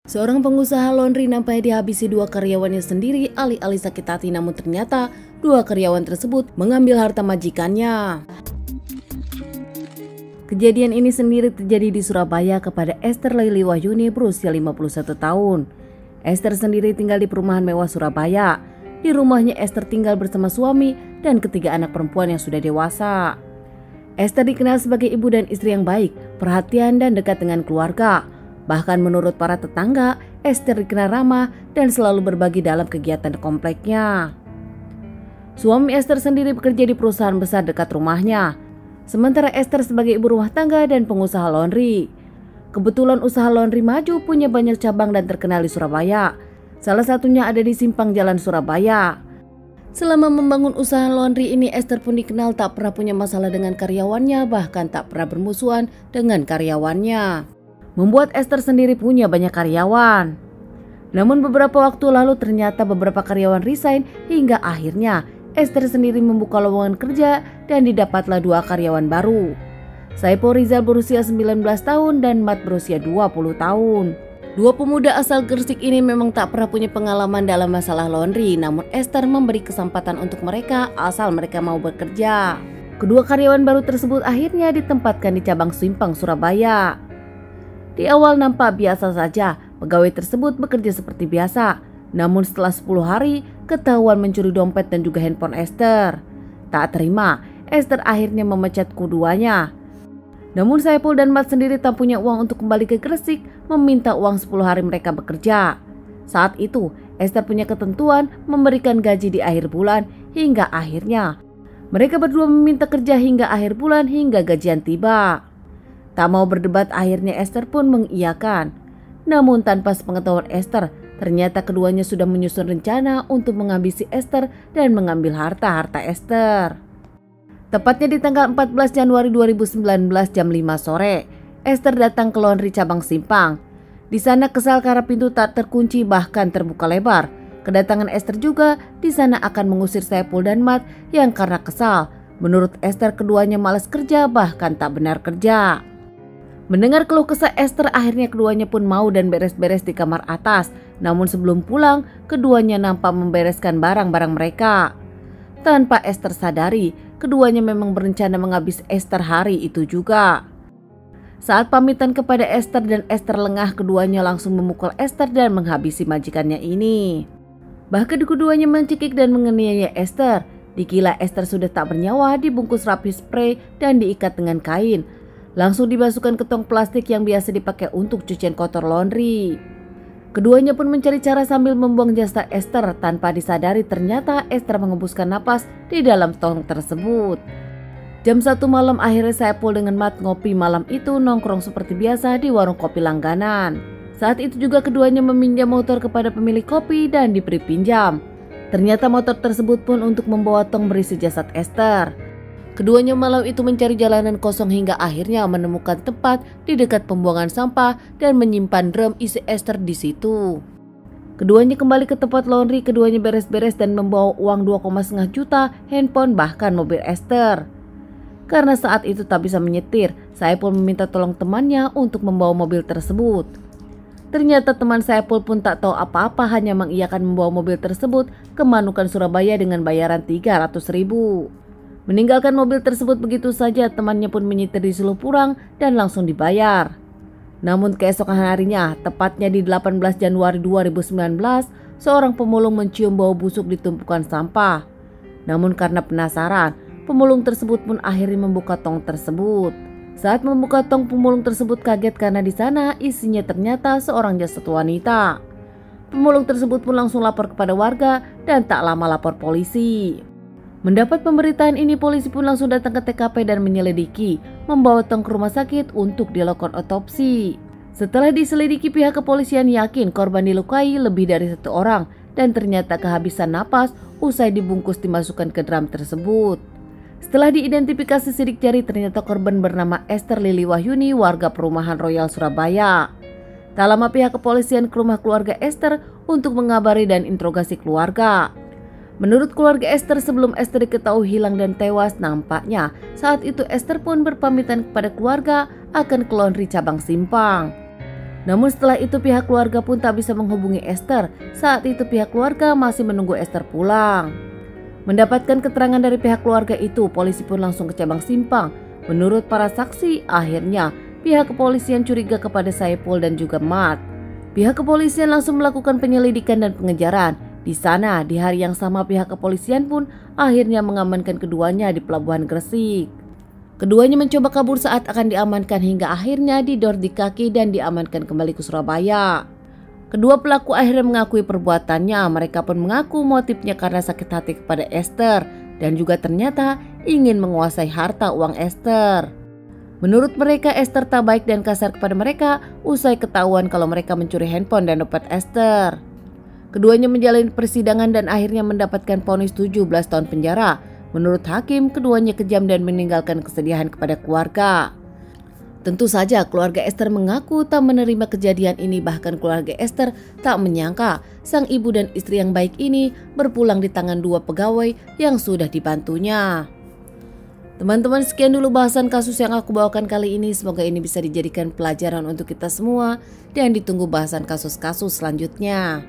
Seorang pengusaha laundry nampaknya dihabisi dua karyawannya sendiri alih-alih sakit hati, namun ternyata dua karyawan tersebut mengambil harta majikannya. Kejadian ini sendiri terjadi di Surabaya kepada Esther Lili Wahyuni berusia 51 tahun. Esther sendiri tinggal di perumahan mewah Surabaya. Di rumahnya Esther tinggal bersama suami dan ketiga anak perempuan yang sudah dewasa. Esther dikenal sebagai ibu dan istri yang baik, perhatian dan dekat dengan keluarga. Bahkan menurut para tetangga, Esther dikenal ramah dan selalu berbagi dalam kegiatan kompleknya. Suami Esther sendiri bekerja di perusahaan besar dekat rumahnya. Sementara Esther sebagai ibu rumah tangga dan pengusaha laundry. Kebetulan usaha laundry maju punya banyak cabang dan terkenal di Surabaya. Salah satunya ada di Simpang Jalan Surabaya. Selama membangun usaha laundry ini, Esther pun dikenal tak pernah punya masalah dengan karyawannya, bahkan tak pernah bermusuhan dengan karyawannya. Membuat Esther sendiri punya banyak karyawan. Namun beberapa waktu lalu ternyata beberapa karyawan resign hingga akhirnya Esther sendiri membuka lowongan kerja dan didapatlah dua karyawan baru. Saipul Rizal berusia 19 tahun dan Mat berusia 20 tahun. Dua pemuda asal Gresik ini memang tak pernah punya pengalaman dalam masalah laundry, namun Esther memberi kesempatan untuk mereka asal mereka mau bekerja. Kedua karyawan baru tersebut akhirnya ditempatkan di cabang Simpang Surabaya. Di awal nampak biasa saja, pegawai tersebut bekerja seperti biasa. Namun setelah 10 hari, ketahuan mencuri dompet dan juga handphone Esther. Tak terima, Esther akhirnya memecat keduanya. Namun Saipul dan Mat sendiri tak punya uang untuk kembali ke Gresik, meminta uang 10 hari mereka bekerja. Saat itu, Esther punya ketentuan memberikan gaji di akhir bulan, hingga akhirnya mereka berdua meminta kerja hingga akhir bulan hingga gajian tiba. Tak mau berdebat, akhirnya Esther pun mengiyakan. Namun tanpa sepengetahuan Esther, ternyata keduanya sudah menyusun rencana untuk menghabisi Esther dan mengambil harta-harta Esther. Tepatnya di tanggal 14 Januari 2019 jam 5 sore, Esther datang ke laundry cabang Simpang. Di sana kesal karena pintu tak terkunci bahkan terbuka lebar. Kedatangan Esther juga di sana akan mengusir Saipul dan Mat yang karena kesal. Menurut Esther keduanya malas kerja bahkan tak benar kerja. Mendengar keluh kesah Esther, akhirnya keduanya pun mau dan beres-beres di kamar atas. Namun sebelum pulang, keduanya nampak membereskan barang-barang mereka. Tanpa Esther sadari, keduanya memang berencana menghabis Esther hari itu juga. Saat pamitan kepada Esther dan Esther lengah, keduanya langsung memukul Esther dan menghabisi majikannya ini. Bahkan keduanya mencekik dan menganiaya Esther. Dikira Esther sudah tak bernyawa, dibungkus rapi spray dan diikat dengan kain. Langsung dimasukkan ke tong plastik yang biasa dipakai untuk cucian kotor laundry. Keduanya pun mencari cara sambil membuang jasad Esther. Tanpa disadari ternyata Esther mengembuskan napas di dalam tong tersebut. Jam 1 malam akhirnya Saipul dengan Mat ngopi malam itu nongkrong seperti biasa di warung kopi langganan. Saat itu juga keduanya meminjam motor kepada pemilik kopi dan diberi pinjam. Ternyata motor tersebut pun untuk membawa tong berisi jasad Esther. Keduanya malam itu mencari jalanan kosong hingga akhirnya menemukan tempat di dekat pembuangan sampah dan menyimpan drum isi Esther di situ. Keduanya kembali ke tempat laundry, keduanya beres-beres dan membawa uang 2,5 juta, handphone bahkan mobil Esther. Karena saat itu tak bisa menyetir, Saipul meminta tolong temannya untuk membawa mobil tersebut. Ternyata teman Saipul pun tak tahu apa-apa, hanya mengiyakan membawa mobil tersebut ke Manukan Surabaya dengan bayaran 300.000. Meninggalkan mobil tersebut begitu saja, temannya pun menyetir di Selupurang dan langsung dibayar. Namun keesokan harinya, tepatnya di 18 Januari 2019, seorang pemulung mencium bau busuk di tumpukan sampah. Namun karena penasaran, pemulung tersebut pun akhirnya membuka tong tersebut. Saat membuka tong, pemulung tersebut kaget karena di sana isinya ternyata seorang jasad wanita. Pemulung tersebut pun langsung lapor kepada warga dan tak lama lapor polisi. Mendapat pemberitaan ini, polisi pun langsung datang ke TKP dan menyelidiki, membawa tong ke rumah sakit untuk dilakukan otopsi. Setelah diselidiki, pihak kepolisian yakin korban dilukai lebih dari 1 orang dan ternyata kehabisan napas usai dibungkus dimasukkan ke drum tersebut. Setelah diidentifikasi sidik jari, ternyata korban bernama Esther Lili Wahyuni, warga perumahan Royal Surabaya. Tak lama pihak kepolisian ke rumah keluarga Esther untuk mengabari dan interogasi keluarga. Menurut keluarga Esther, sebelum Esther diketahui hilang dan tewas, nampaknya saat itu Esther pun berpamitan kepada keluarga akan ke laundry cabang Simpang. Namun setelah itu pihak keluarga pun tak bisa menghubungi Esther. Saat itu pihak keluarga masih menunggu Esther pulang. Mendapatkan keterangan dari pihak keluarga itu, polisi pun langsung ke cabang Simpang. Menurut para saksi, akhirnya pihak kepolisian curiga kepada Saipul dan juga Mat. Pihak kepolisian langsung melakukan penyelidikan dan pengejaran. Di sana, di hari yang sama pihak kepolisian pun akhirnya mengamankan keduanya di Pelabuhan Gresik. Keduanya mencoba kabur saat akan diamankan hingga akhirnya didor di kaki dan diamankan kembali ke Surabaya. Kedua pelaku akhirnya mengakui perbuatannya. Mereka pun mengaku motifnya karena sakit hati kepada Esther dan juga ternyata ingin menguasai harta uang Esther. Menurut mereka, Esther tak baik dan kasar kepada mereka usai ketahuan kalau mereka mencuri handphone dan dompet Esther. Keduanya menjalani persidangan dan akhirnya mendapatkan vonis 17 tahun penjara. Menurut hakim, keduanya kejam dan meninggalkan kesedihan kepada keluarga. Tentu saja keluarga Esther mengaku tak menerima kejadian ini, bahkan keluarga Esther tak menyangka sang ibu dan istri yang baik ini berpulang di tangan dua pegawai yang sudah dibantunya. Teman-teman, sekian dulu bahasan kasus yang aku bawakan kali ini. Semoga ini bisa dijadikan pelajaran untuk kita semua dan ditunggu bahasan kasus-kasus selanjutnya.